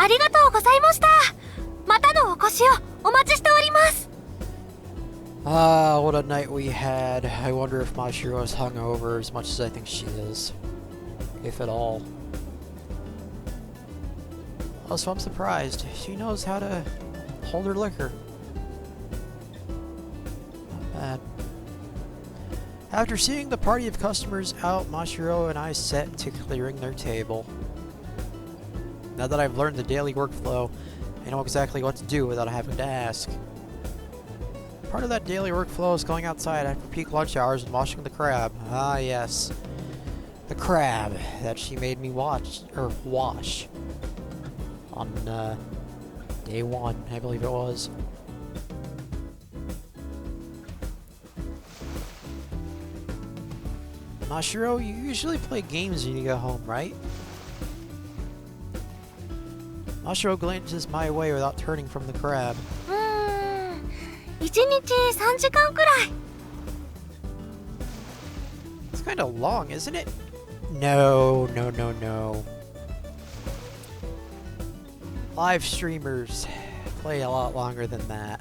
ありがとうございました。またのお越しをお待ちしております。Ah, what a night we had. I wonder if Mashiro is hungover as much as I think she is. If at all. Also, I'm surprised. She knows how to hold her liquor. Not bad. After seeing the party of customers out, Mashiro and I set to clearing their table. Now that I've learned the daily workflow, I know exactly what to do without having to ask. Part of that daily workflow is going outside after peak lunch hours and washing the crab. Ah, yes. The crab that she made me wash on day 1, I believe it was. Mashiro, you usually play games when you get home, right? Mashiro glances my way without turning from the crab. 1日3時間くらい。It's kind of long, isn't it? No. Live streamers play a lot longer than that.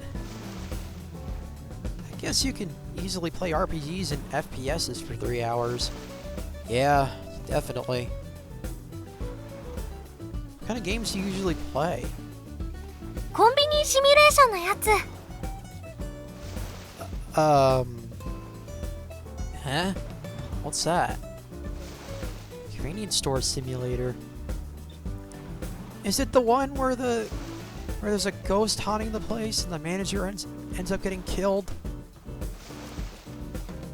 I guess you can easily play RPGs and FPSs for 3 hours. Yeah, definitely. What kind of games do you usually play? コンビニシミュレーションのやつ。Huh? What's that? Convenience store simulator. Is it the one where there's a ghost haunting the place and the manager ends up getting killed?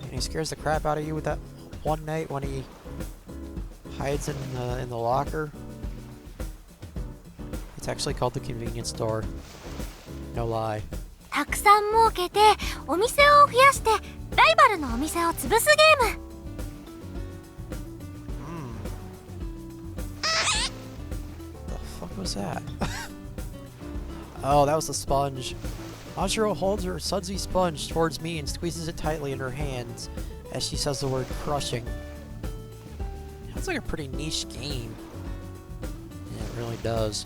And he scares the crap out of you with that one night when he hides in the locker? It's actually called the convenience store. No lie. たくさん儲けてお店を増やしてライバルのお店を潰すゲーム。The fuck was that? Oh, that was the sponge. Mashiro holds her sudsy sponge towards me and squeezes it tightly in her hands as she says the word crushing. Sounds like a pretty niche game. Yeah, it really does.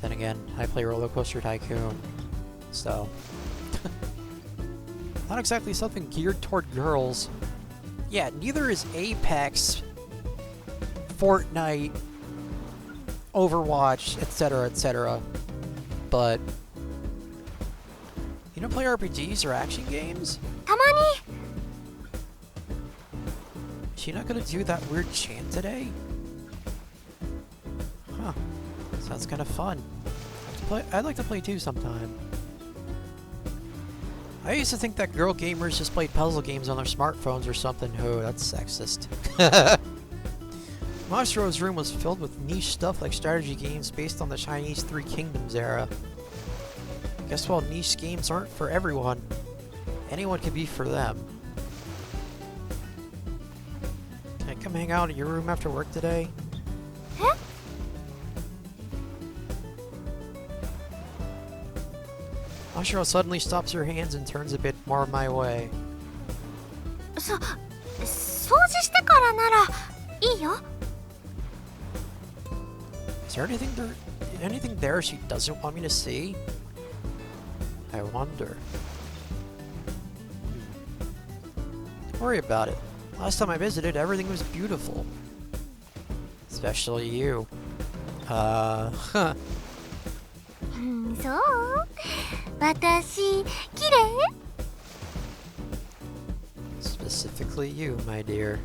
Then again, I play Roller Coaster Tycoon, so not exactly something geared toward girls. Yeah, neither is Apex, Fortnite, Overwatch, etc. But you don't play RPGs or action games? たまに。 Is she not gonna do that weird chant today? Huh. Sounds kind of fun. I'd like to play too sometime. I used to think that girl gamers just played puzzle games on their smartphones or something. Oh, that's sexist. Mashiro's room was filled with niche stuff like strategy games based on the Chinese Three Kingdoms era. Guess while niche games aren't for everyone, anyone can be for them. Can I come hang out in your room after work today? Huh? Mashiro suddenly stops her hands and turns a bit more my way. 掃除してからならいいよ。 Is there anything there she doesn't want me to see? I wonder. Don't worry about it. Last time I visited, everything was beautiful. Especially you. Huh. そう？私、綺麗？ Specifically you, my dear.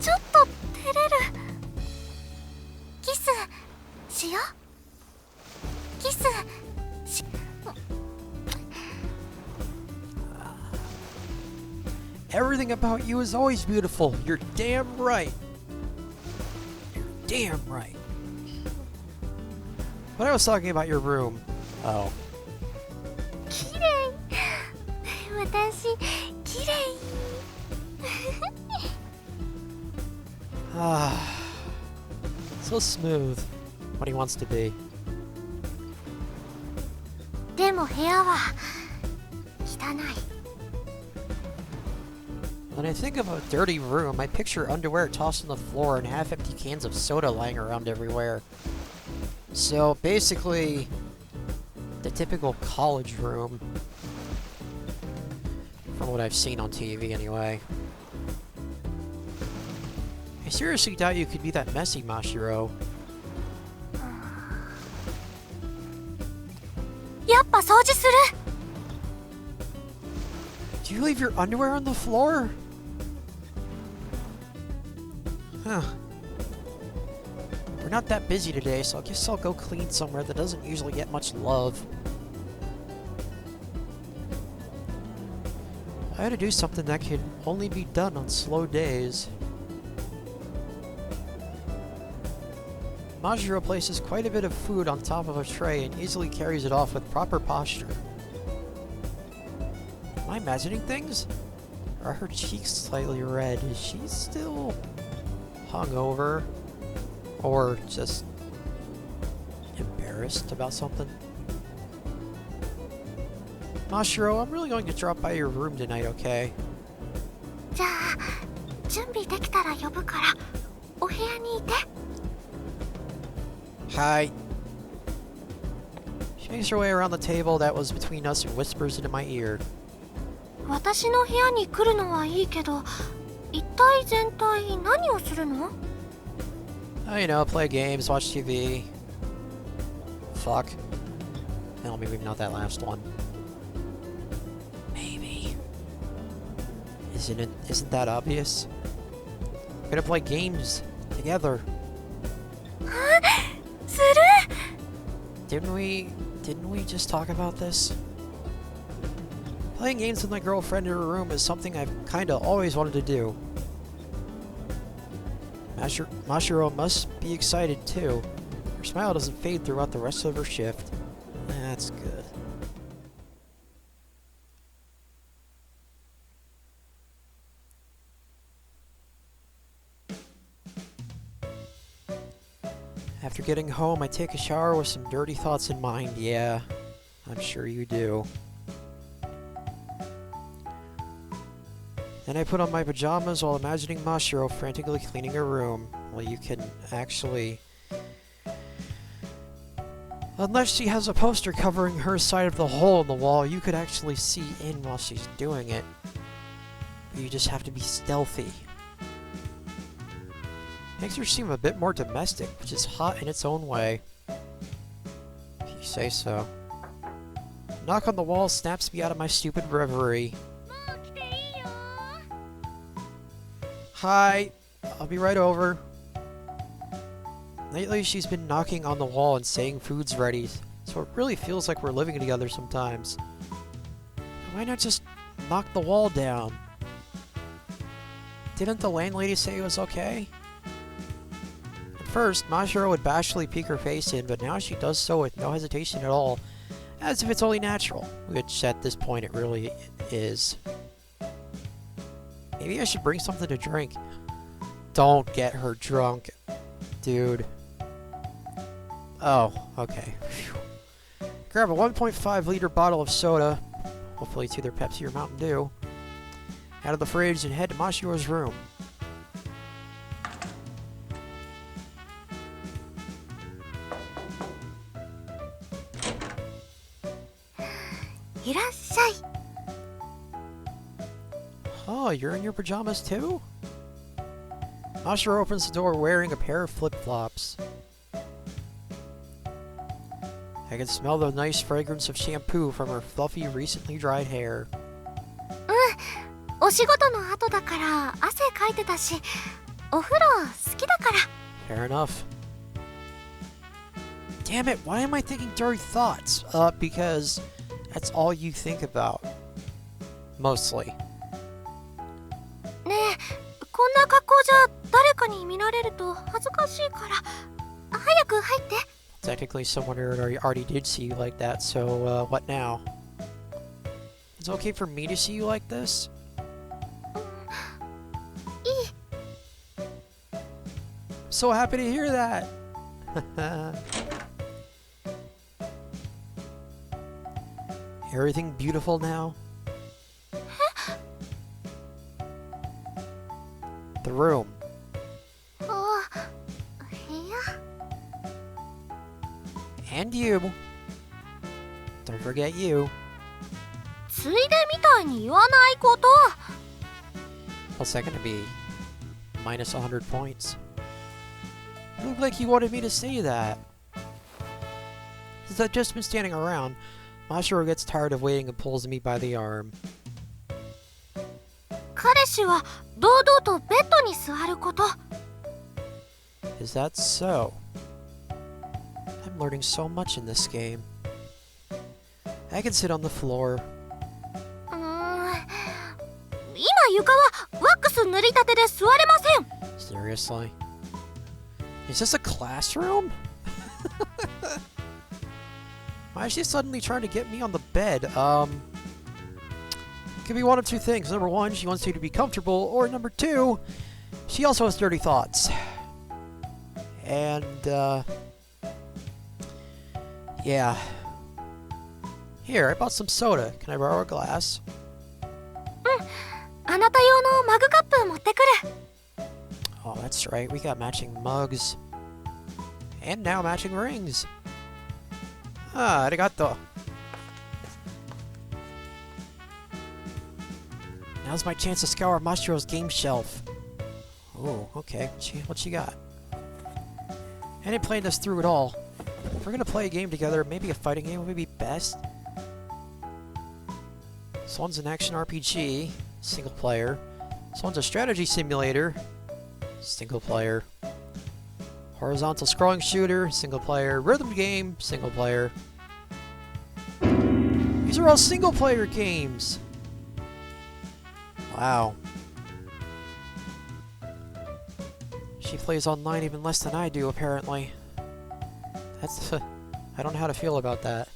ちょっと照れる。キスしよう。キスし。Everything about you is always beautiful. You're damn right. You're damn right. But I was talking about your room. Oh. 綺麗。私、綺麗。Ah. So smooth. What he wants to be. でも部屋は汚い。 When I think of a dirty room, I picture underwear tossed on the floor and half-empty cans of soda lying around everywhere. So basically, the typical college room, from what I've seen on TV anyway. I seriously doubt you could be that messy, Mashiro. やっぱ掃除する。 Do you leave your underwear on the floor? Huh. We're not that busy today, so I guess I'll go clean somewhere that doesn't usually get much love. I had to do something that can only be done on slow days. Mashiro places quite a bit of food on top of a tray and easily carries it off with proper posture. Am I imagining things? Or are her cheeks slightly red? Is she still hungover? Or just embarrassed about something? Mashiro, I'm really going to drop by your room tonight, okay? じゃあ準備できたら呼ぶからお部屋にいて。 Hi. She makes her way around the table that was between us and whispers into my ear. 私の部屋に来るのはいいけど、一体全体何をするの？ Oh, you know, play games, watch TV. Fuck. No, maybe not that last one. Maybe. Isn't that obvious? We're gonna play games together. する？ Didn't we just talk about this? Playing games with my girlfriend in her room is something I've kinda always wanted to do. Mashiro must be excited too. Her smile doesn't fade throughout the rest of her shift. That's good. After getting home, I take a shower with some dirty thoughts in mind. Yeah, I'm sure you do. Then I put on my pajamas while imagining Mashiro frantically cleaning her room. Well, you can actually... Unless she has a poster covering her side of the hole in the wall, you could actually see in while she's doing it. You just have to be stealthy. Makes her seem a bit more domestic, which is hot in its own way. If you say so. Knock on the wall snaps me out of my stupid reverie. Hi, I'll be right over. Lately, she's been knocking on the wall and saying food's ready, so it really feels like we're living together sometimes. Why not just knock the wall down? Didn't the landlady say it was okay? At first, Mashiro would bashfully peek her face in, but now she does so with no hesitation at all, as if it's only natural, which at this point it really is. Maybe I should bring something to drink. Don't get her drunk, dude. Oh, okay. Phew. Grab a 1.5 liter bottle of soda, hopefully it's either Pepsi or Mountain Dew, out of the fridge and head to Mashiro's room. Oh, you're in your pajamas too? Mashiro opens the door wearing a pair of flip-flops. I can smell the nice fragrance of shampoo from her fluffy, recently dried hair. お仕事の後だから汗かいてたし、お風呂好きだから。 Fair enough. Damn it, why am I thinking dirty thoughts? Because that's all you think about. Mostly. ねえ、こんな格好じゃ誰かに見られると恥ずかしいから、早く入って。 Technically, someone already did see you like that, so, what now? It's okay for me to see you like this? いい。 So happy to hear that! Everything beautiful now? The room. あ、部屋。And you. Don't forget you. ついでみたいに言わないこと。 What's that gonna be? Minus 100 points. It looked like you wanted me to say that. Since I've just been standing around, Mashiro gets tired of waiting and pulls me by the arm. 彼氏は堂々とベッドに座ること。 Is that so? I'm learning so much in this game. I can sit on the floor. 今床はワックス塗りたてで座れません。 Seriously? Is this a classroom? Why is she suddenly trying to get me on the bed? Could be one of two things. Number one, she wants you to be comfortable, or number two, she also has dirty thoughts. And, yeah. Here, I bought some soda. Can I borrow a glass? あなた用のマグカップ持ってくる。 Oh, that's right. We got matching mugs. And now matching rings. Ah, arigato. Now's my chance to scour Mashiro's game shelf. Oh, okay. What she got? I didn't plan this through at all. If we're gonna play a game together, maybe a fighting game would be best. This one's an action RPG, single player. This one's a strategy simulator, single player. Horizontal scrolling shooter, single player. Rhythm game, single player. These are all single player games! Wow. She plays online even less than I do, apparently. That's... I don't know how to feel about that.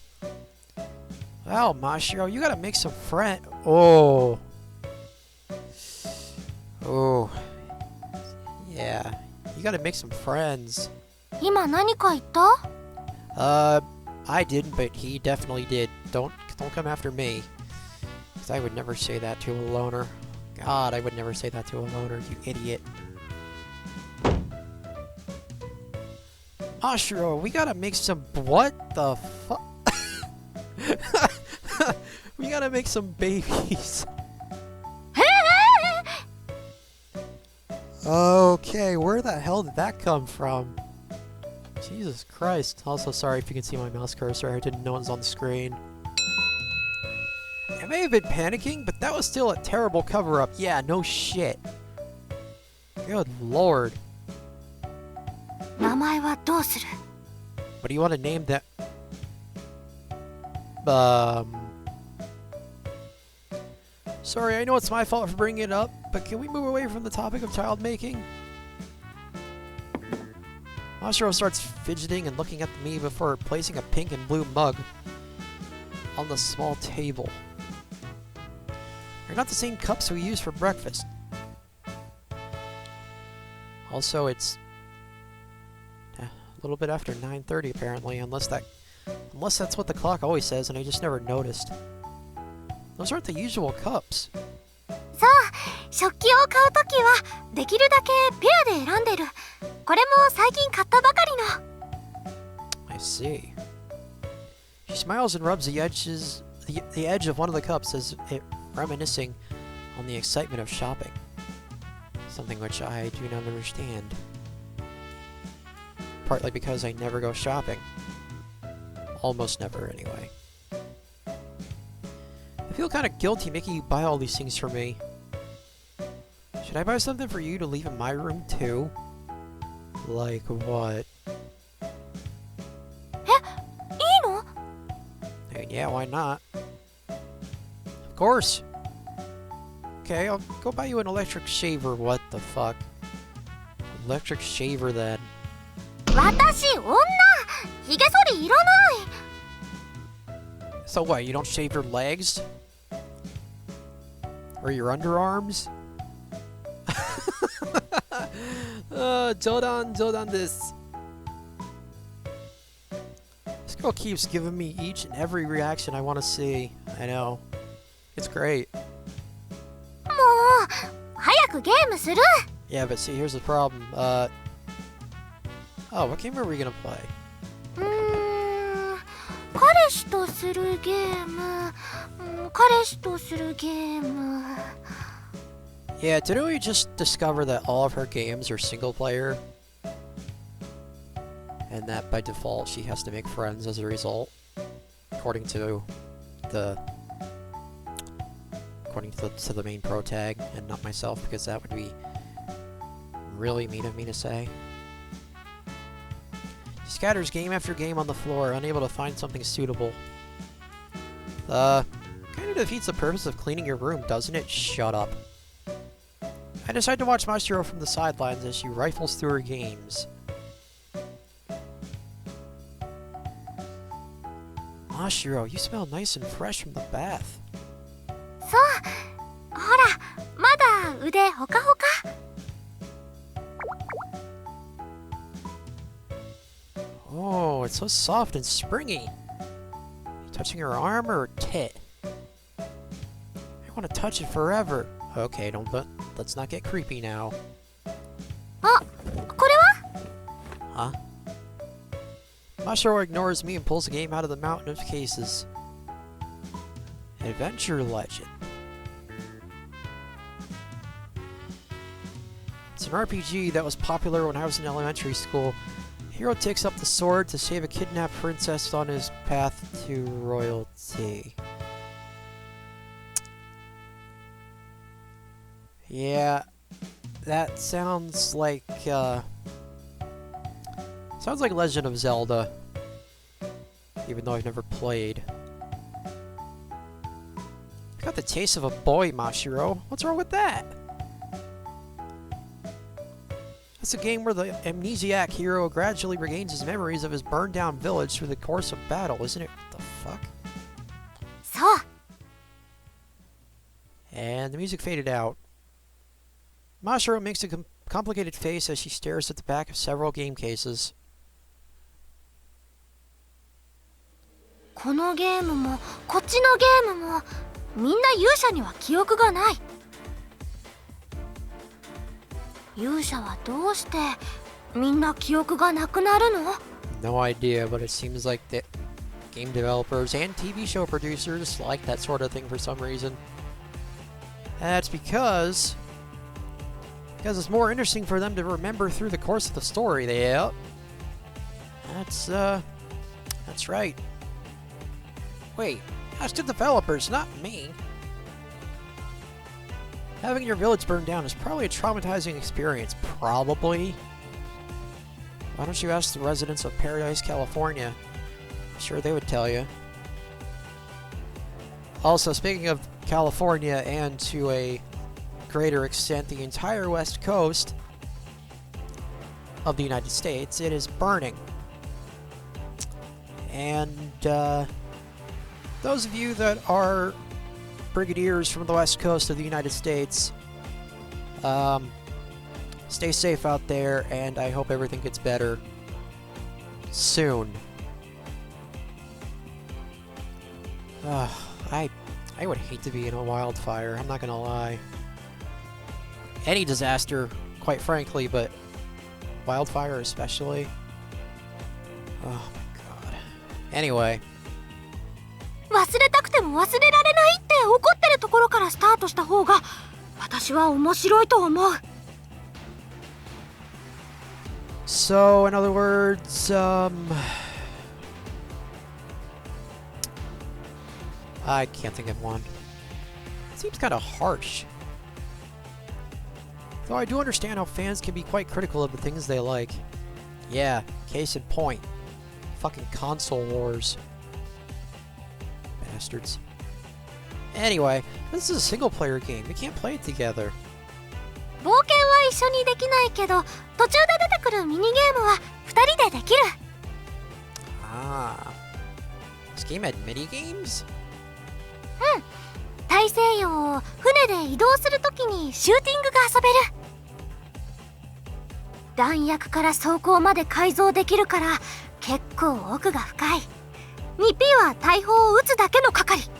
Wow, Mashiro, you gotta make some friends. Oh. Oh. Yeah. You gotta make some friends. 今何か言った？ I didn't, but he definitely did. Don't come after me. Because I would never say that to a loner. God, I would never say that to a loner, you idiot. Mashiro, we gotta make some... What the fuck? We gotta make some babies. Okay, where the hell did that come from? Jesus Christ. Also, sorry if you can see my mouse cursor. I didn't know it was on the screen. I may have been panicking, but that was still a terrible cover-up. Yeah, no shit. Good lord. 名前はどうする？ What do you want to name that? Sorry, I know it's my fault for bringing it up, but can we move away from the topic of child making? Mashiro starts fidgeting and looking at me before placing a pink and blue mug on the small table. They're not the same cups we use for breakfast. Also, it's a little bit after 9:30 apparently, unless that's what the clock always says and I just never noticed. Those aren't the usual cups. そう、食器を買うときはできるだけペアで選んでる。これも最近買ったばかりの。 I see. She smiles and rubs the edge of one of the cups as if reminiscing on the excitement of shopping. Something which I do not understand. Partly because I never go shopping. Almost never, anyway. I feel kind of guilty making you buy all these things for me. Should I buy something for you to leave in my room, too? Like what? え、いいの？ I mean, yeah, why not? Of course! Okay, I'll go buy you an electric shaver. What the fuck? Electric shaver, then. 私、女！ひげ剃りいらない！ So what, you don't shave your legs? Or your underarms? Jodan desu. This girl keeps giving me each and every reaction I want to see. I know. It's great. もう、早くゲームする！ Yeah, but see, here's the problem. Oh, what game are we gonna play? 氏とするゲーム、彼氏とするゲーム。 Yeah, didn't we just discover that all of her games are single player? And that by default she has to make friends as a result? According to the main pro tag, and not myself, because that would be really mean of me to say. She scatters game after game on the floor, unable to find something suitable. Kind of defeats the purpose of cleaning your room, doesn't it? Shut up. I decide to watch Mashiro from the sidelines as she rifles through her games. Mashiro, you smell nice and fresh from the bath. そう、ほら、まだ腕ほかほか。 Oh, it's so soft and springy. You touching her arm or her tit? I want to touch it forever. Okay, let's not get creepy now. あ、これは？ Huh? Mashiro ignores me and pulls the game out of the mountain of cases. Adventure Legend. It's an RPG that was popular when I was in elementary school. Hero takes up the sword to save a kidnapped princess on his path to royalty. Yeah, that sounds like Legend of Zelda, even though I've never played. You got the taste of a boy, Mashiro. What's wrong with that? It's a game where the amnesiac hero gradually regains his memories of his burned-down village through the course of battle, isn't it? What the fuck? そう。 And the music faded out. Mashiro makes a complicated face as she stares at the back of several game cases. このゲームもこっちのゲームもみんな勇者には記憶がない。勇者はどうしてみんな記憶がなくなるの？ No idea, but it seems like the game developers and TV show producers like that sort of thing for some reason. That's because it's more interesting for them to remember through the course of the story. Yep. That's right. Wait, that's the developers, not me. Having your village burned down is probably a traumatizing experience. Probably. Why don't you ask the residents of Paradise, California? I'm sure they would tell you. Also, speaking of California, and to a greater extent the entire west coast of the United States, it is burning. And those of you that are brigadiers from the west coast of the United States, stay safe out there, and I hope everything gets better soon. I would hate to be in a wildfire, I'm not gonna lie. Any disaster, quite frankly, but wildfire especially. Oh my god. Anyway. 忘れたくても忘れられないって怒ってるところからスタートした方が私は面白いと思う。 So, in other words, I can't think of one. It seems kind of harsh. Though I do understand how fans can be quite critical of the things they like. Yeah, case in point. Fucking console wars. Bastards. Anyway, this is a single-player game. We can't play it together. 冒険は一緒にできないけど途中で出てくるミニゲームは2人でできる。 Ah. This game had mini-games? うん。大西洋を船で移動するときにシューティングが遊べる。弾薬から装甲まで改造できるから結構奥が深い。2P は大砲を撃つだけの係。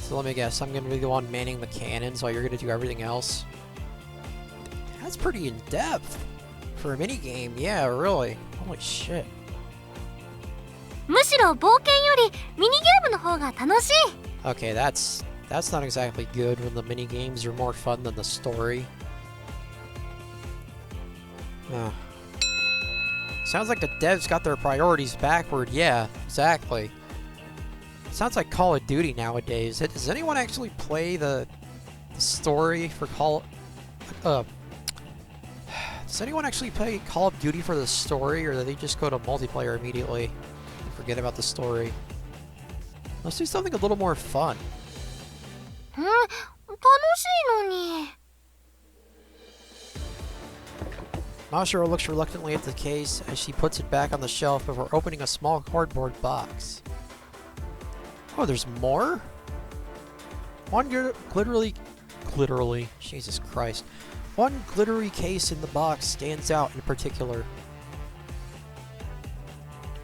So let me guess, I'm gonna be the one manning the cannons while you're gonna do everything else? That's pretty in-depth. For a minigame, yeah, really. Holy shit. むしろ冒険よりミニゲームの方が楽しい。 Okay, that's not exactly good when the mini games are more fun than the story. Sounds like the devs got their priorities backward. Yeah, exactly. Sounds like Call of Duty nowadays. Does anyone actually play the story for does anyone actually play Call of Duty for the story, or do they just go to multiplayer immediately and forget about the story? Let's do something a little more fun. 楽しいのに。 Mashiro looks reluctantly at the case as she puts it back on the shelf before opening a small cardboard box. Oh, there's more? One glittery, Jesus Christ. One glittery case in the box stands out in particular.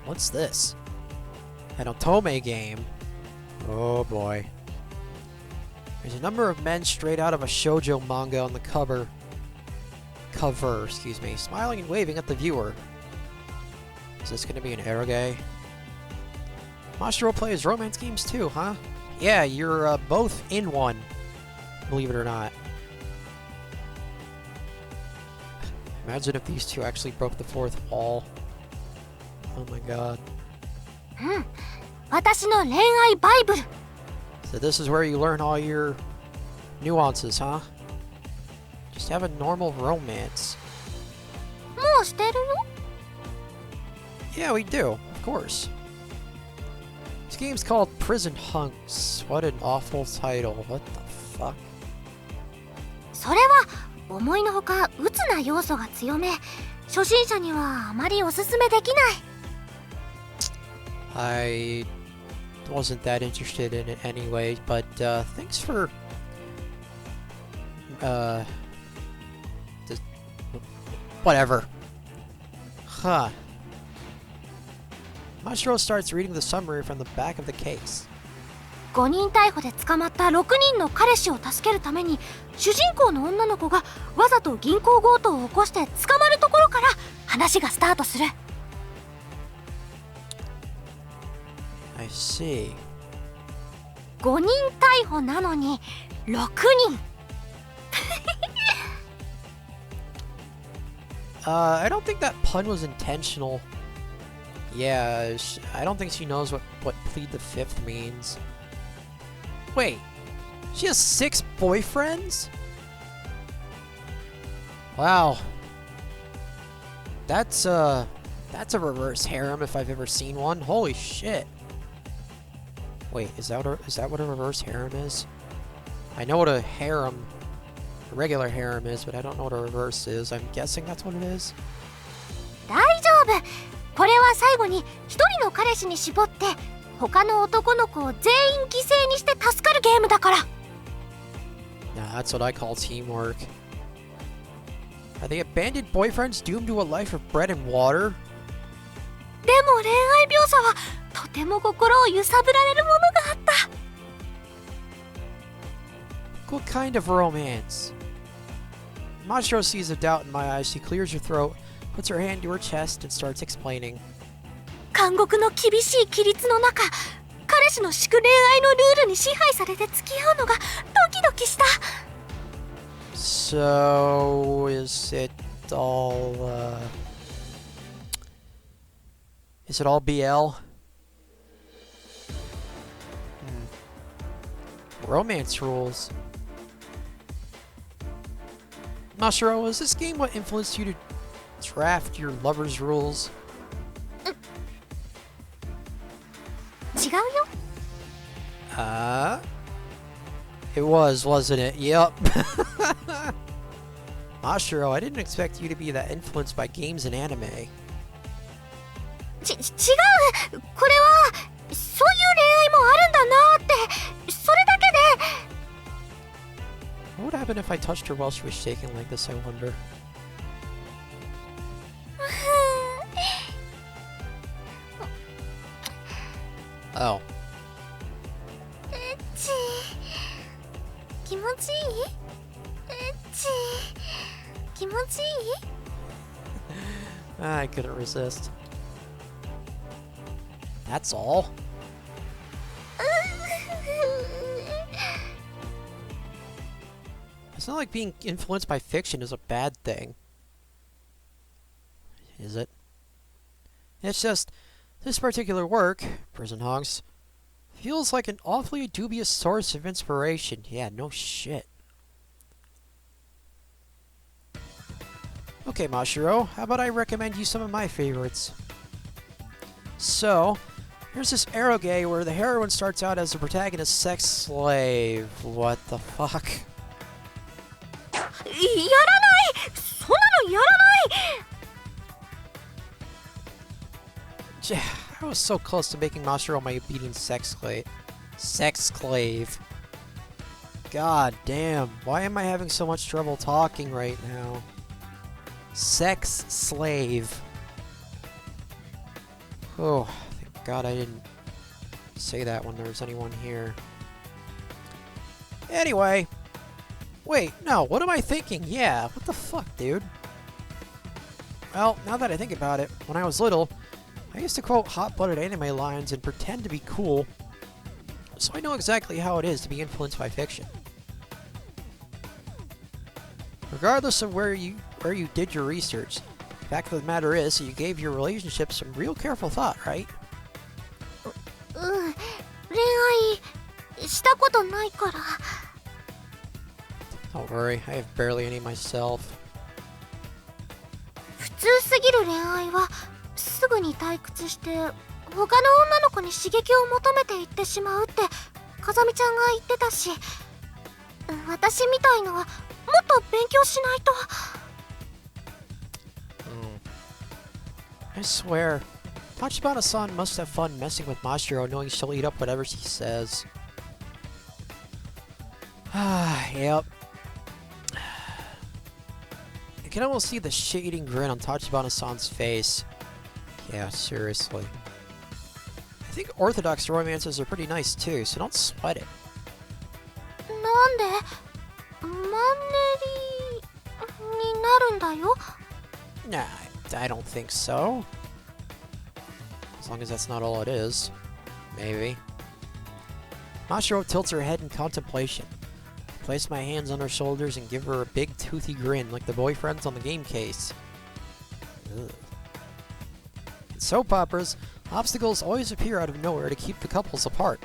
What's this? An otome game. Oh boy. There's a number of men straight out of a shoujo manga on the cover, smiling and waving at the viewer. Is this gonna be an eroge? Mashiro plays romance games too, huh? Yeah, you're both in one, believe it or not. Imagine if these two actually broke the fourth wall. Oh my god. 私の恋愛バイブル。 So this is where you learn all your nuances, huh? Just have a normal romance. もうしてるよ。 Yeah, we do, of course. This game's called Prison Hunks. What an awful title. What the fuck? それは思いのほか鬱な要素が強め、初心者にはあまりおすすめできない。 I wasn't that interested in it anyway, but thanks for whatever. Huh. Mashiro starts reading the summary from the back of the case. 5人逮捕で捕まった6人の彼氏を助けるために、主人公の女の子がわざと銀行強盗を起こして捕まるところから話がスタートする。 I see. 5人逮捕なのに6人。 I don't think that pun was intentional. Yeah, I don't think she knows what plead the fifth means. Wait, she has 6 boyfriends? Wow. That's a reverse harem if I've ever seen one. Holy shit. Wait, is that what a reverse harem is? I know what a regular harem is, but I don't know what a reverse is. I'm guessing that's what it is. 大丈夫。これは最後に1人の彼氏に絞って他の男の子を全員犠牲にして助かるゲームだから。 Nah, that's what I call teamwork. Are the abandoned boyfriends doomed to a life of bread and water? でも恋愛描写はとても心を揺さぶられるものがあった。 What kind of romance? Mashiro sees a doubt in my eyes. She clears her throat, puts her hand to her chest, and starts explaining. 監獄の厳しい規律の中、彼氏の敷く恋愛のルールに支配されて付き合うのがドキドキした。 So, is it all BL? Romance rules. Mashiro, is this game what influenced you to draft your lover's rules? 違うよ。 It was, wasn't it? Yep. Mashiro, I didn't expect you to be that influenced by games and anime. 違う。これはそういう恋愛もあるんだなって、それだけで。 What would happen if I touched her while she was shaking like this, I wonder? Oh. エッチ。気持ちいい？エッチ。気持ちいい？ I couldn't resist. That's all. It's not like being influenced by fiction is a bad thing. Is it? It's just, this particular work, Prison Honks, feels like an awfully dubious source of inspiration. Yeah, no shit. Okay, Mashiro, how about I recommend you some of my favorites? So, here's this eroge where the heroine starts out as the protagonist's sex slave. What the fuck? やらないそんなのやらない I was so close to making Mashiro my obedient sex slave. Sex slave. God damn, why am I having so much trouble talking right now? Sex slave. Oh, thank God I didn't say that when there was anyone here. Anyway. Wait, no, what am I thinking? Yeah, what the fuck, dude? Well, now that I think about it, when I was little, I used to quote hot-blooded anime lines and pretend to be cool, so I know exactly how it is to be influenced by fiction. Regardless of where you did your research, the fact of the matter is that you gave your relationship some real careful thought, right? 恋愛したことないから Don't worry, I have barely any myself. 普通すぎる恋愛はすぐに退屈して他の女の子に刺激を求めていってしまうって風見ちゃんが言ってたし私みたいのはもっと勉強しないと I swear, Tachibana-san must have fun messing with Mashiro knowing she'll eat up whatever she says. Yep. I can almost see the shade-eating grin on Tachibana-san's face. Yeah, seriously. I think orthodox romances are pretty nice too, so don't sweat it. なんでマンネリになるんだよ Nah, I don't think so. As long as that's not all it is. Maybe. Mashiro tilts her head in contemplation. I place my hands on her shoulders and give her a big toothy grin like the boyfriends on the game case. Ugh. In soap operas, obstacles always appear out of nowhere to keep the couples apart.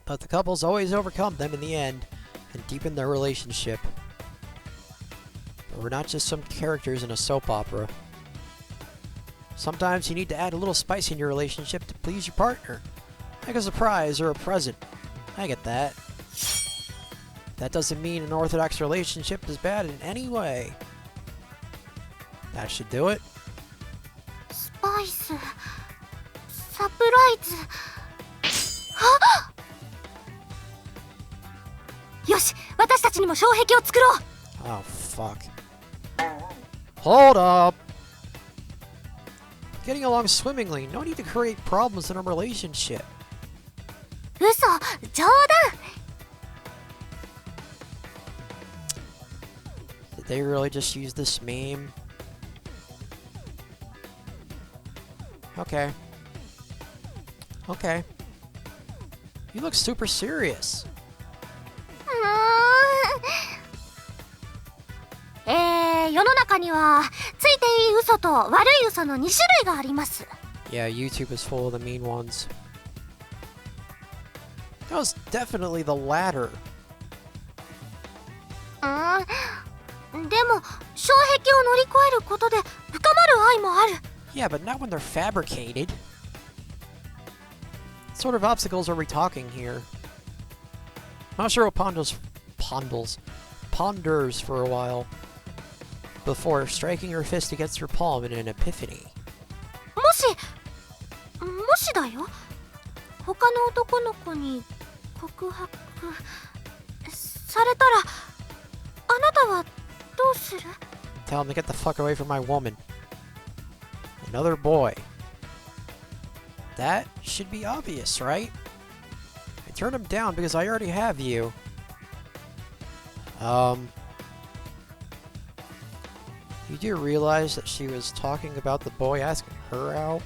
But the couples always overcome them in the end and deepen their relationship. But we're not just some characters in a soap opera. Sometimes you need to add a little spice in your relationship to please your partner. Like a surprise or a present. I get that. That doesn't mean an orthodox relationship is bad in any way. That should do it. スパイスサプライズあよし私たちにも障壁を作ろう Oh, fuck. Hold up! Getting along swimmingly. No need to create problems in a relationship. 嘘冗談 Did they really just use this meme? Okay. Okay. You look super serious. 世の中にはついていい嘘と悪い嘘の2種類があります Yeah, YouTube is full of the mean ones. That was definitely the latter. でも障壁を乗り越えることで深まる愛もある Yeah, but not when they're fabricated. What sort of obstacles are we talking here? Mashiro ponders for a while before striking her fist against her palm in an epiphany. もしだよ他の男の子に告白されたらあなたはどうする Tell him to get the fuck away from my woman. Another boy. That should be obvious, right? I turned him down because I already have you. You do realize that she was talking about the boy asking her out?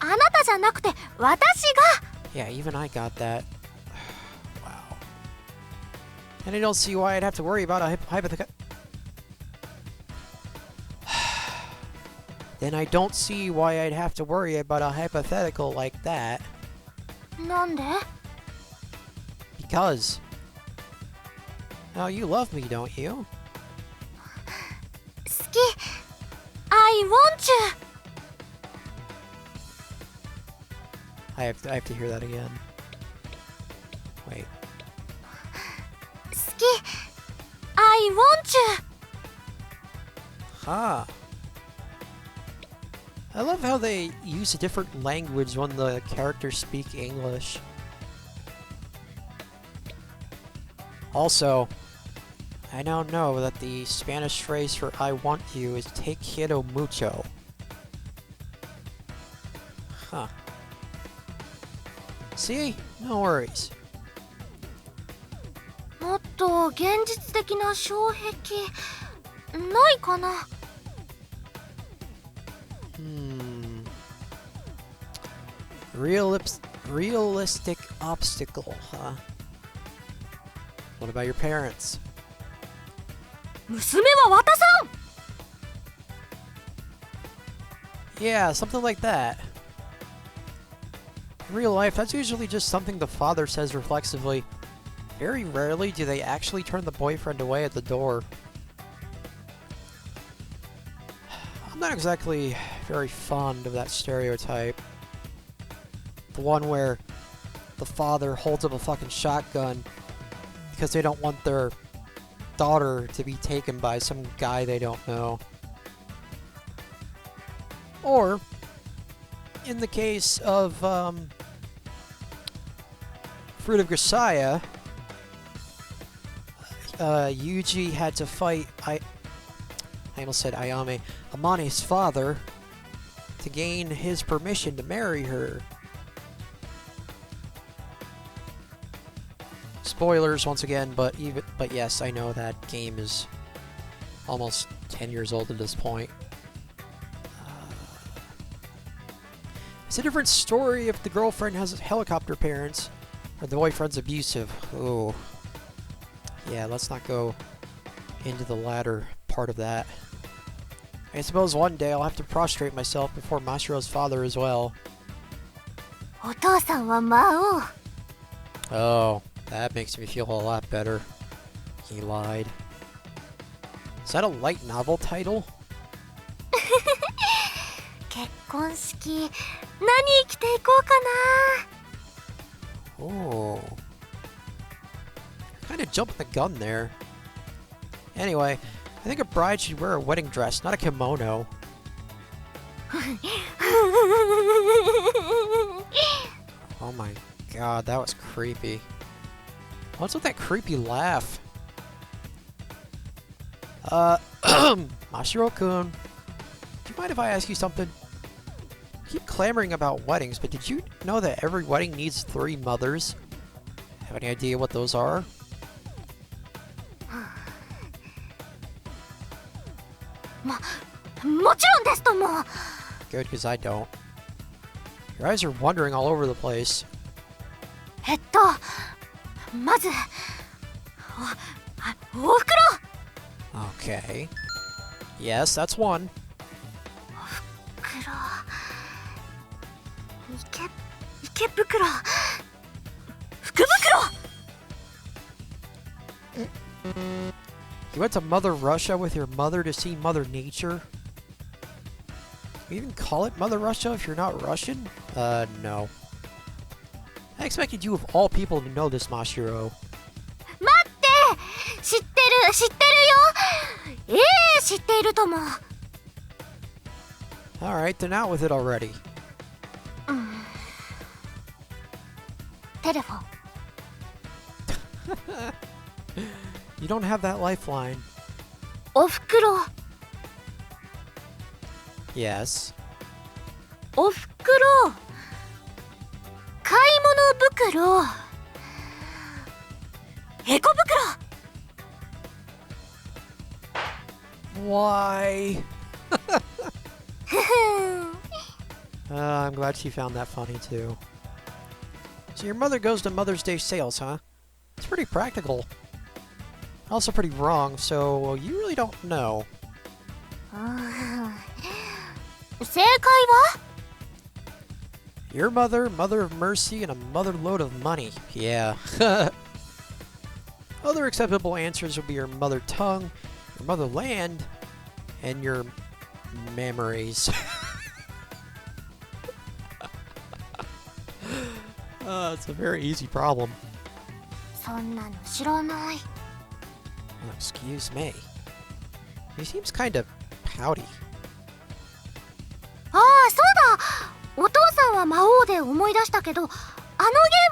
あなたじゃなくて私が。 Yeah, even I got that. Wow. And I don't see why I'd have to worry about a hypothetical. Then I don't see why I'd have to worry about a hypothetical like that. なんで？ Because. Now you love me, don't you? 好き。I want you. I have to hear that again. Wait. 好き。I want you. Huh. I love how they use a different language when the characters speak English. Also, I now know that the Spanish phrase for I want you is te quiero mucho. Huh. See? No worries. もっと現実的な障壁ないかな。Realistic obstacle, huh? What about your parents? 娘は渡さん。 Yeah, something like that. In real life, that's usually just something the father says reflexively. Very rarely do they actually turn the boyfriend away at the door. I'm not exactly very fond of that stereotype. The one where the father holds up a fucking shotgun because they don't want their daughter to be taken by some guy they don't know. Or, in the case of Fruit of Grisaya, Yuji had to fight I almost said Ayame, Amane's father, to gain his permission to marry her. Spoilers once again, but yes, I know that game is almost 10 years old at this point. It's a different story if the girlfriend has helicopter parents or the boyfriend's abusive. Oh. Yeah, let's not go into the latter part of that. I suppose one day I'll have to prostrate myself before Mashiro's father as well. お父さんは魔王。 Oh, that makes me feel a lot better. He lied. Is that a light novel title? 結婚式何着ていこうかな。 Oh. Kind of jumping the gun there. Anyway, I think a bride should wear a wedding dress, not a kimono. Oh my god, that was creepy. What's with that creepy laugh? Mashiro-kun, do you mind if I ask you something? You keep clamoring about weddings, but did you know that every wedding needs 3 mothers? Have any idea what those are? "もちろんですとも。 Good, because I don't. Your eyes are wandering all over the place. まずおふくろ。 Okay. Yes, that's one. 袋池袋福袋。 You went to Mother Russia with your mother to see Mother Nature? You even call it Mother Russia if you're not Russian? No. I expected you of all people to know this, Mashiro. 待って知ってるよ。知っているとも。 Alright, then out with it already. テレフォン。 You don't have that lifeline. おふくろ。 Yes. おふくろ。買い物袋。エコ袋。 Why? I'm glad she found that funny too. So your mother goes to Mother's Day sales, huh? It's pretty practical. Also pretty wrong, so you really don't know. 正解は Your mother, mother of mercy, and a mother load of money. Yeah. Other acceptable answers would be your mother tongue, your motherland, and your memories. It's a very easy problem. そんなの知らない。 Oh, excuse me. He seems kind of pouty. ああ、そうだ。お父さんは魔王で思い出したけど、あのゲ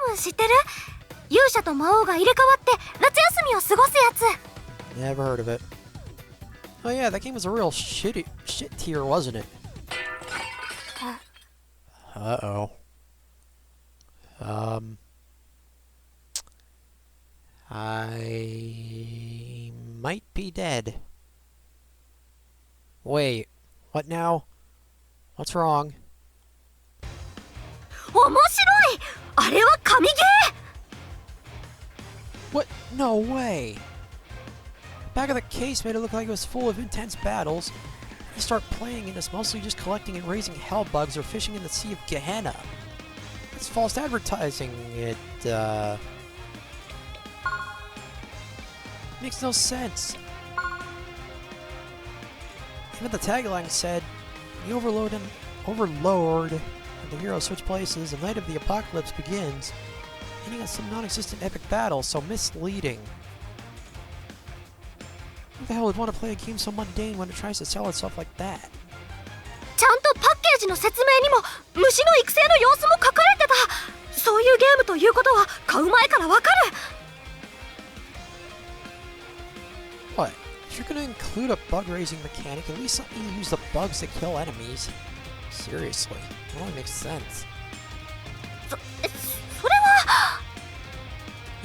ーム知ってる？勇者と魔王が入れ替わって夏休みを過ごすやつ。 Never heard of it. Oh yeah, that game was a real shit tier, wasn't it? Uh-oh. I might be dead. Wait, what now? What's wrong? 面白い！あれは神ゲー！ What? No way! The back of the case made it look like it was full of intense battles. You start playing and it's mostly just collecting and raising hell bugs or fishing in the Sea of Gehenna. It's false advertising. It, makes no sense. Even the tagline said, the Overlord and the heroes switch places, the night of the apocalypse begins, ending on some non-existent epic battle, so misleading. Who the hell would want to play a game so mundane when it tries to sell itself like that? ちゃんとパッケージの説明にも虫の育成の様子も書かれてた。そういうゲームということは買う前からわかる。 What? If you're gonna include a bug-raising mechanic, at least let me use the bugs that kill enemies. Seriously, it only makes sense. それは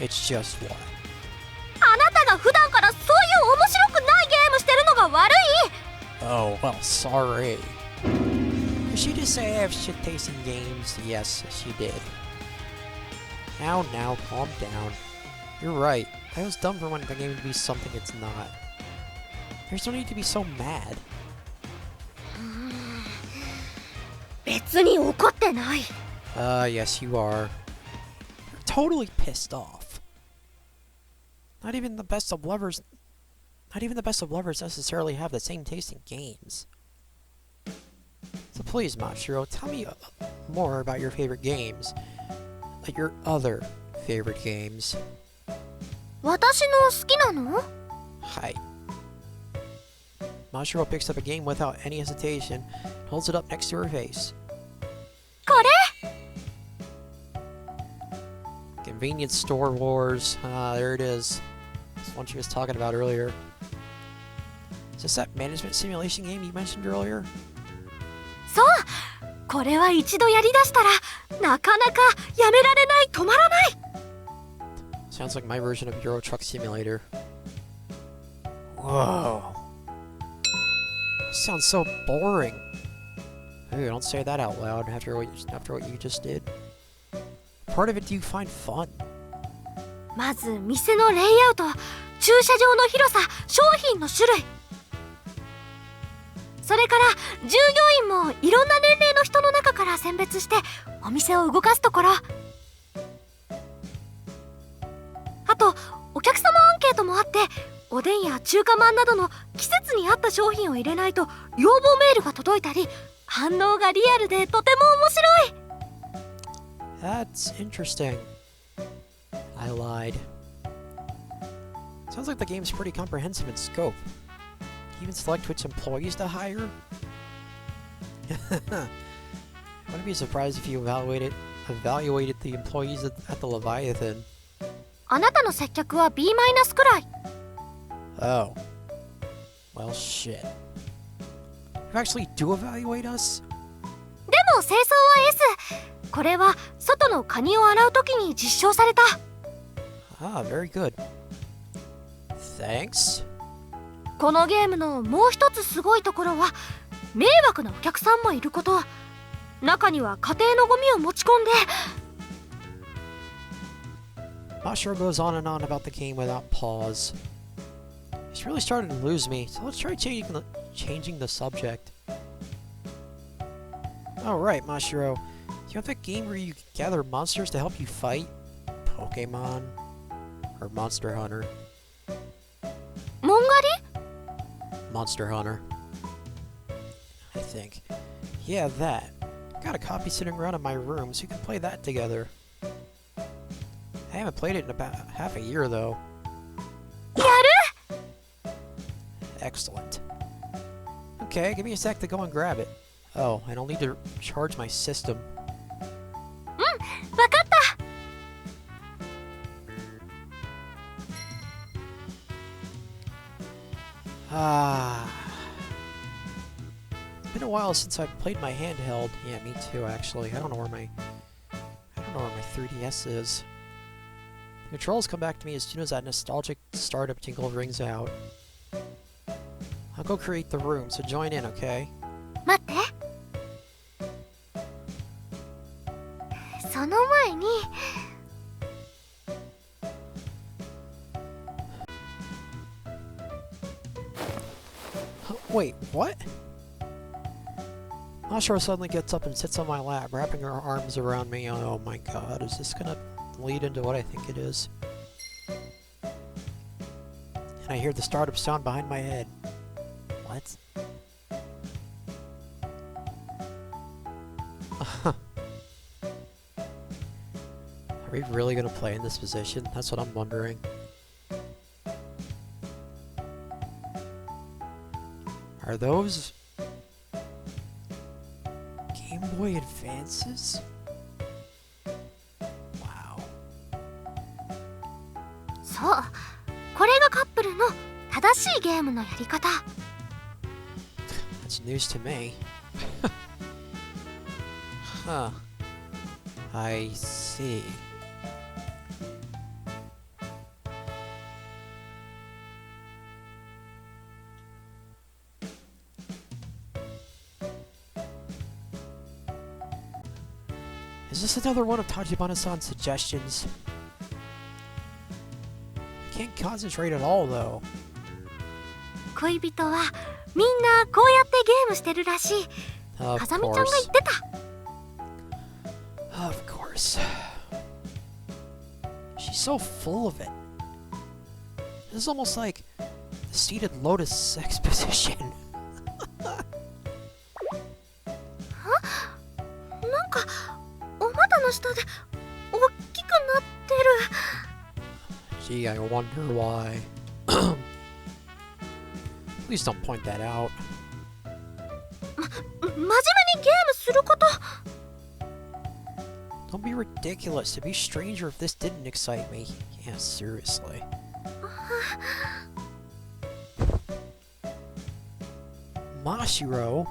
It's just what? あなたが普段からそういう面白くないゲームしてるのが悪い。 Oh, well, sorry. Did she just say I have shit taste in games? Yes, she did. Now, calm down. You're right. I was dumb for wanting the game to be something it's not. There's no need to be so mad. 別に怒ってない。 Yes, you are. You're totally pissed off. Not even the best of lovers necessarily have the same taste in games. So please, Mashiro, tell me more about your favorite games. Like your other favorite games. 私の好きなの？ Hi. Mashiro picks up a game without any hesitation and holds it up next to her face. これ？ Convenience Store Wars. There it is. It's one she was talking about earlier. Is this that management simulation game you mentioned earlier? そう。これは一度やりだしたらなかなかやめられない、止まらない。 Sounds like my version of Euro Truck Simulator. Whoa. Sounds so boring. Ooh, don't say that out loud after what you just did. Part of it do you find fun? まず店のレイアウト、駐車場の広さ、商品の種類。それから従業員もいろんな年齢の人の中から選別してお店を動かすところ。あとお客様アンケートもあって、おでんや中華まんなどの季節に合った商品を入れないと要望メールが届いたり、反応がリアルでとても面白い。 That's interesting. I lied. Sounds like the game's pretty comprehensive in scope. You even select which employees to hire? I wouldn't be surprised if you evaluated the employees at the Leviathan. あなたの接客は B マイナスくらい。 Oh. Well, shit. You actually do evaluate us? でも清掃は S。これは外のカニを洗うときに実証された。 Ah, very good. Thanks. このゲームのもう一つすごいところは迷惑なお客さんもいること。中には家庭のゴミを持ち込んで。 Mashiro goes on and on about the game without pause. He's really starting to lose me, so let's try changing the subject. Alright, Mashiro. Do you have that game where you gather monsters to help you fight? Pokemon? Or Monster Hunter? モンガリ？ Monster Hunter. I think. Yeah, that. Got a copy sitting around in my room, so you can play that together. I haven't played it in about half a year, though. やる？ Excellent. Okay, give me a sec to go and grab it. Oh, and I'll need to charge my system. わかった。 Been a while since I've played my handheld. Yeah, me too, actually. I don't know where my 3DS is. The controls come back to me as soon as that nostalgic startup jingle rings out. I'll go create the room, so join in, okay? 待って。その前に。 Wait, what? Mashiro suddenly gets up and sits on my lap, wrapping her arms around me. Oh my god, is this gonna lead into what I think it is? And I hear the startup sound behind my head. What? Are we really gonna play in this position? That's what I'm wondering. Are those Game Boy Advances? Wow. そう、これがカップルの正しいゲームのやり方。 That's news to me. Huh. I see. Is this another one of Tachibana-san's suggestions? I can't concentrate at all, though. 恋人はみんなこうやってゲームしてるらしい。 Of 風見ちゃんが言 course. ってた。 Of course. She's so full of it. This is almost like the seated lotus exposition. なんかお股の下で大きくなってる。 Gee, I wonder why. Please don't point that out. 真面目にゲームすること。 Don't be ridiculous. It'd be stranger if this didn't excite me. Yeah, seriously. Mashiro?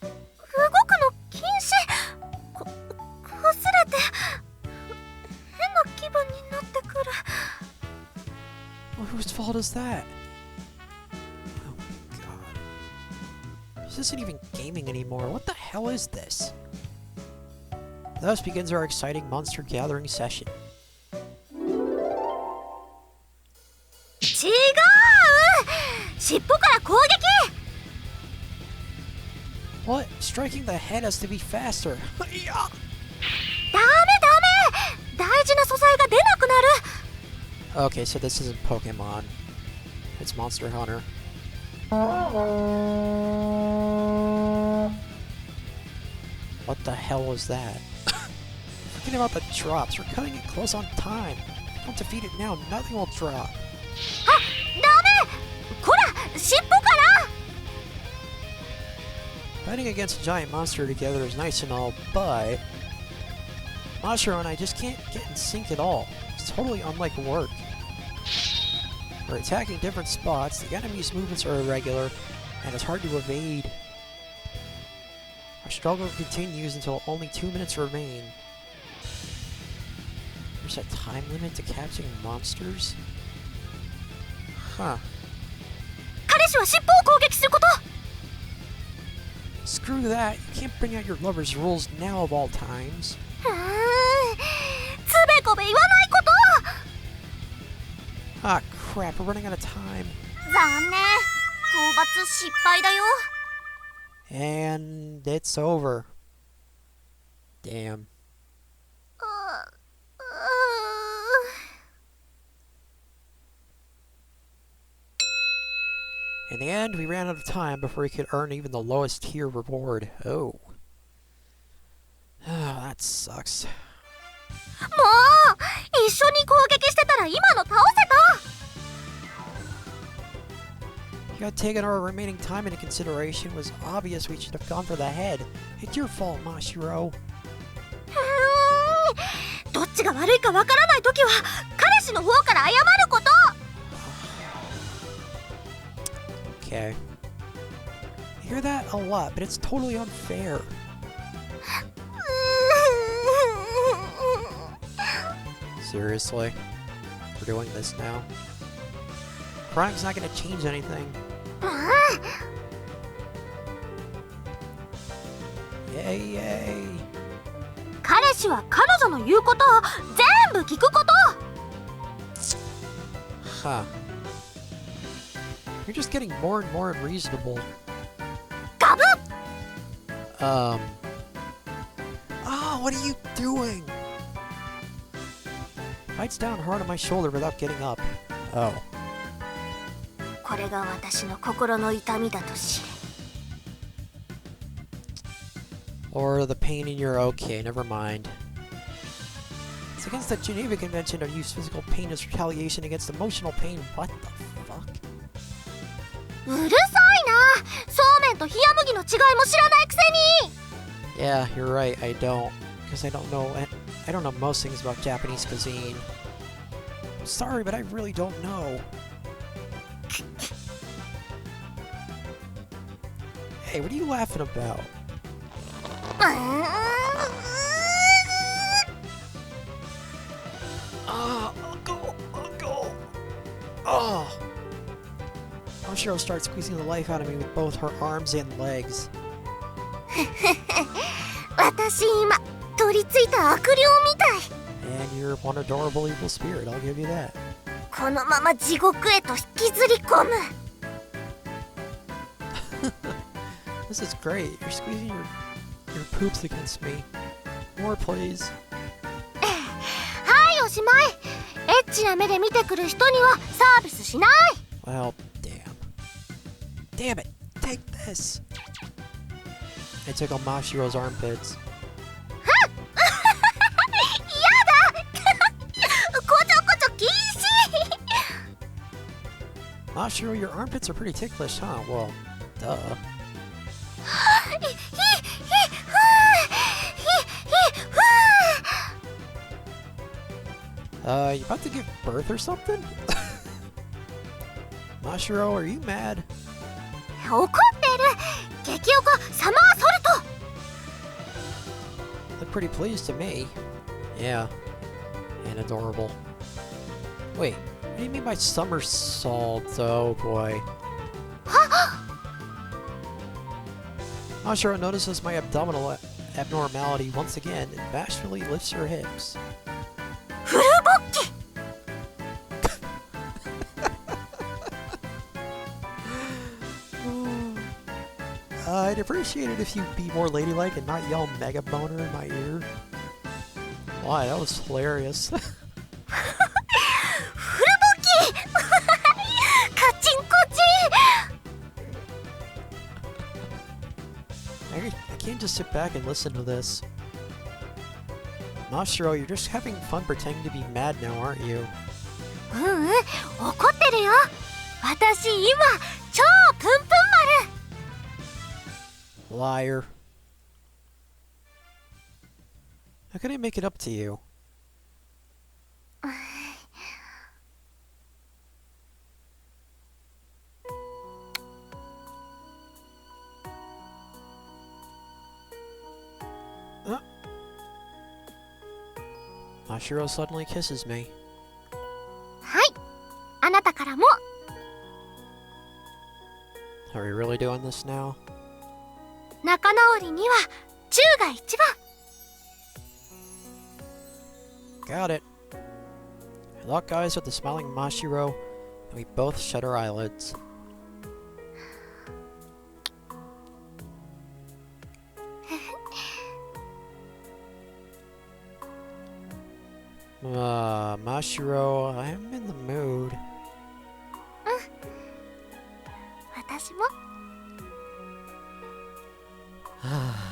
動くの禁止。こすれて変な気分になってくる。 Well, whose fault is that? Oh my god. This isn't even gaming anymore. What the hell is this? Thus begins our exciting monster gathering session. 違う。尻尾から攻撃。 What? Striking the head has to be faster. ダメダメ。大事な素材が出なくなる。 Okay, so this isn't Pokemon. It's Monster Hunter. What the hell was that? Forget about the drops. We're cutting it close on time. Don't defeat it now. Nothing will drop. あ、ダメ。こら、尻尾から。 Fighting against a giant monster together is nice and all, but Mashiro and I just can't get in sync at all. It's totally unlike work. We're attacking different spots, the enemy's movements are irregular, and it's hard to evade. Our struggle continues until only 2 minutes remain. There's a time limit to capturing monsters? Huh. 彼氏は尻尾を攻撃すること。Screw that. You can't bring out your lover's rules now of all times. つべこべ言わないこと Ah, crap. We're running out of time. 残念討伐失敗だよ And it's over. Damn. In the end, we ran out of time before we could earn even the lowest tier reward. Oh. Oh, that sucks. もう一緒に攻撃してたら今の倒せた You had taken our remaining time into consideration. It was obvious we should have gone for the head. It's your fault, Mashiro. どっちが悪いかわからないときは彼氏の方から謝ること Okay. I hear that a lot, but it's totally unfair. Seriously? We're doing this now? Crying's not gonna change anything. Yay, yay. 彼氏は彼女の言うことを全部聞くこと Huh. You're just getting more and more unreasonable. ガブ Oh, what are you doing? Bites down hard on my shoulder without getting up. Oh. これが私の心の痛みだと知れ Or the pain in your... Okay, never mind. It's against the Geneva Convention to use physical pain as retaliation against emotional pain. What the fuck? うるさいなそうめんと冷麦の違いも知らないくせに Yeah, you're right, I don't. Because I don't know most things about Japanese cuisine. I'm sorry, but I really don't know. Hey, what are you laughing about? Uncle! Oh! Mashiro starts squeezing the life out of me with both her arms and legs. 私今取り付いた悪霊みたい And you're one adorable evil spirit, I'll give you that. このまま地獄へと引きずり込む This is great. You're squeezing your poops against me. More, please. はいおしまいエッチな目で見てくる人にはサービスしない Well, damn. Damn it! Take this! I tickle Mashiro's armpits. 嫌だこちょこちょ禁止 Mashiro, your armpits are pretty ticklish, huh? Well, duh. You about to give birth or something? Mashiro, are you mad? 怒ってる激おこサマーソル Look pretty pleased to me. Yeah. And adorable. Wait, what do you mean by somersault? Oh boy. Mashiro notices my abdominal abnormality once again and bashfully lifts her hips. フルボッキ I'd appreciate it if you'd be more ladylike and not yell mega boner in my ear. Why, that was hilarious. フルボッキカチンコチン I can't just sit back and listen to this. Mashiro, you're just having fun pretending to be mad now, aren't you? 怒ってるよ私今超プンプン丸 Liar. How can I make it up to you? Mashiro suddenly kisses me. はいあなたからも Are we really doing this now? 仲直りにはチューが一番。 Got it. I lock eyes with the smiling Mashiro, and we both shut our eyelids. Mashiro, I'm in the mood. 私も。はあ